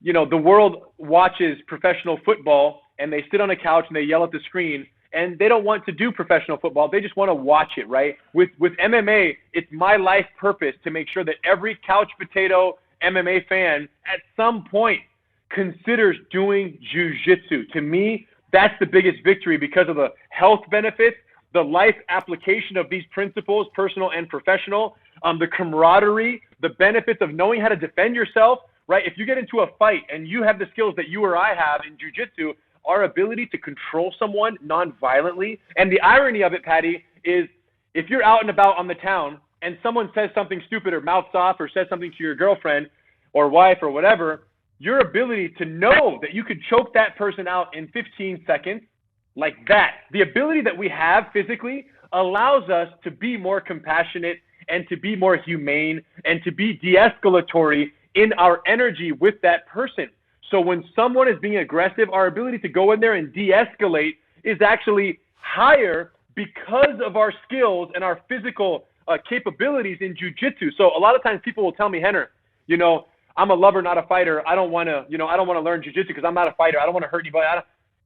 the world watches professional football and they sit on a couch and they yell at the screen, and they don't want to do professional football. They just want to watch it, right? With MMA, it's my life purpose to make sure that every couch potato MMA fan at some point considers doing jiu-jitsu. To me, that's the biggest victory because of the health benefits, the life application of these principles, personal and professional, the camaraderie, the benefits of knowing how to defend yourself, right? If you get into a fight and you have the skills that you or I have in jiu-jitsu, our ability to control someone non-violently. And the irony of it, Paddy, is if you're out and about on the town and someone says something stupid or mouths off or says something to your girlfriend or wife or whatever, your ability to know that you could choke that person out in 15 seconds like that, the ability that we have physically allows us to be more compassionate and to be more humane and to be de-escalatory in our energy with that person. So when someone is being aggressive, our ability to go in there and de-escalate is actually higher because of our skills and our physical capabilities in jiu-jitsu. So a lot of times people will tell me, Henner, I'm a lover, not a fighter. I don't want to learn jiu-jitsu because I'm not a fighter. I don't want to hurt anybody.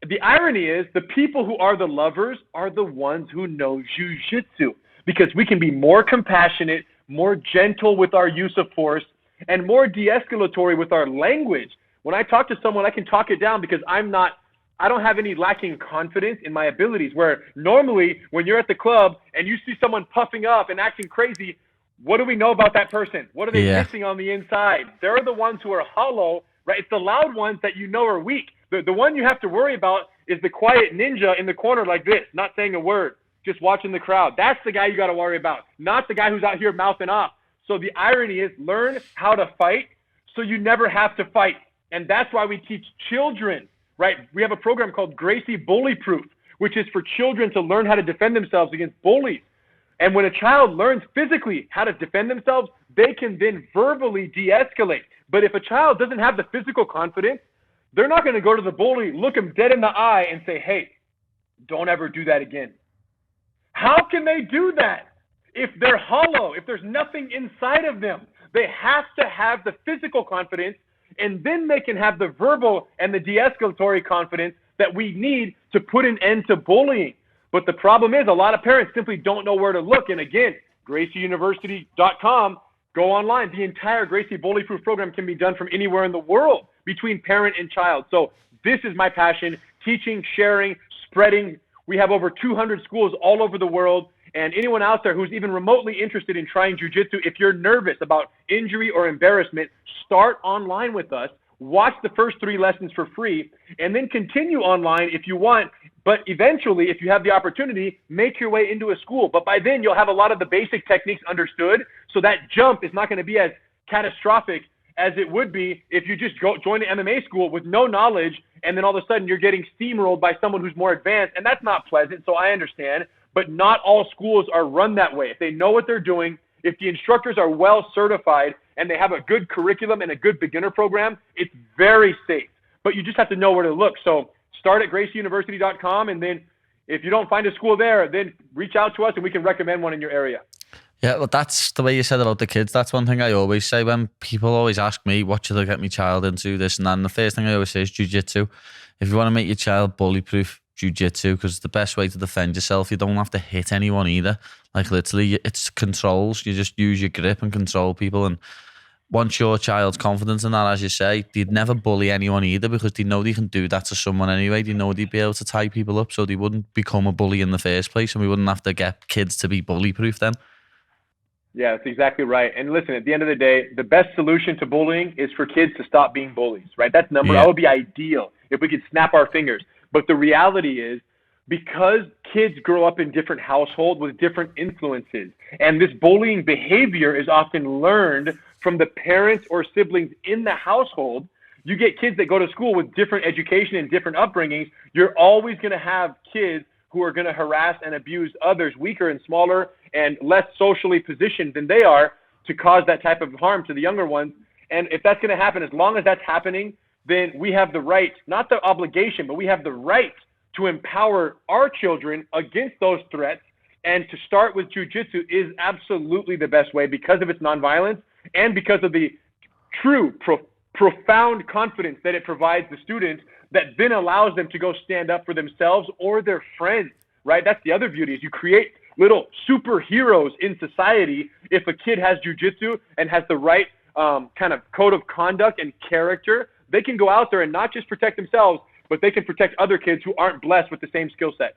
The irony is the people who are the lovers are the ones who know jiu-jitsu, because we can be more compassionate, more gentle with our use of force, and more de-escalatory with our language. When I talk to someone, I can talk it down because I don't have any lacking confidence in my abilities, where normally when you're at the club and you see someone puffing up and acting crazy, what do we know about that person? What are they missing on the inside? They're the ones who are hollow, right? It's the loud ones that are weak. The one you have to worry about is the quiet ninja in the corner like this, not saying a word, just watching the crowd. That's the guy you got to worry about, not the guy who's out here mouthing off. So the irony is learn how to fight so you never have to fight. And that's why we teach children, right? We have a program called Gracie Bully Proof, which is for children to learn how to defend themselves against bullies. And when a child learns physically how to defend themselves, they can then verbally de-escalate. But if a child doesn't have the physical confidence, they're not going to go to the bully, look him dead in the eye and say, hey, don't ever do that again. How can they do that if they're hollow, if there's nothing inside of them? They have to have the physical confidence, and then they can have the verbal and the de-escalatory confidence that we need to put an end to bullying. But the problem is a lot of parents simply don't know where to look. And again, GracieUniversity.com, go online. The entire Gracie Bully Proof program can be done from anywhere in the world between parent and child. So this is my passion, teaching, sharing, spreading. We have over 200 schools all over the world. And anyone out there who's even remotely interested in trying jiu-jitsu, if you're nervous about injury or embarrassment, start online with us. Watch the first 3 lessons for free, and then continue online if you want. But eventually, if you have the opportunity, make your way into a school. But by then, you'll have a lot of the basic techniques understood, so that jump is not going to be as catastrophic as it would be if you just join an MMA school with no knowledge, and then all of a sudden you're getting steamrolled by someone who's more advanced, and that's not pleasant, so I understand. But not all schools are run that way. If they know what they're doing, if the instructors are well certified and they have a good curriculum and a good beginner program, it's very safe. But you just have to know where to look. So start at GracieUniversity.com, and then if you don't find a school there, then reach out to us and we can recommend one in your area. Yeah, well, that's the way you said about the kids. That's one thing I always say when people always ask me, what should I get my child into, this and that. And the first thing I always say is jiu-jitsu. If you want to make your child bully-proof, jiu-jitsu, because it's the best way to defend yourself. You don't have to hit anyone either. Like literally, it's controls. You just use your grip and control people. And once your child's confidence in that, as you say, they'd never bully anyone either, because they know they can do that to someone anyway. They know they'd be able to tie people up, so they wouldn't become a bully in the first place, and we wouldn't have to get kids to be bully-proof then. Yeah, that's exactly right. And listen, at the end of the day, the best solution to bullying is for kids to stop being bullies, right? That would be ideal if we could snap our fingers. But the reality is, because kids grow up in different households with different influences, and this bullying behavior is often learned from the parents or siblings in the household, you get kids that go to school with different education and different upbringings. You're always going to have kids who are going to harass and abuse others, weaker and smaller and less socially positioned than they are, to cause that type of harm to the younger ones. And if that's going to happen, as long as that's happening, then we have the right, not the obligation, but we have the right to empower our children against those threats. And to start with jiu-jitsu is absolutely the best way, because of its nonviolence and because of the true profound confidence that it provides the students that then allows them to go stand up for themselves or their friends, right? That's the other beauty, is you create little superheroes in society. If a kid has jiu-jitsu and has the right kind of code of conduct and character, they can go out there and not just protect themselves, but they can protect other kids who aren't blessed with the same skill set.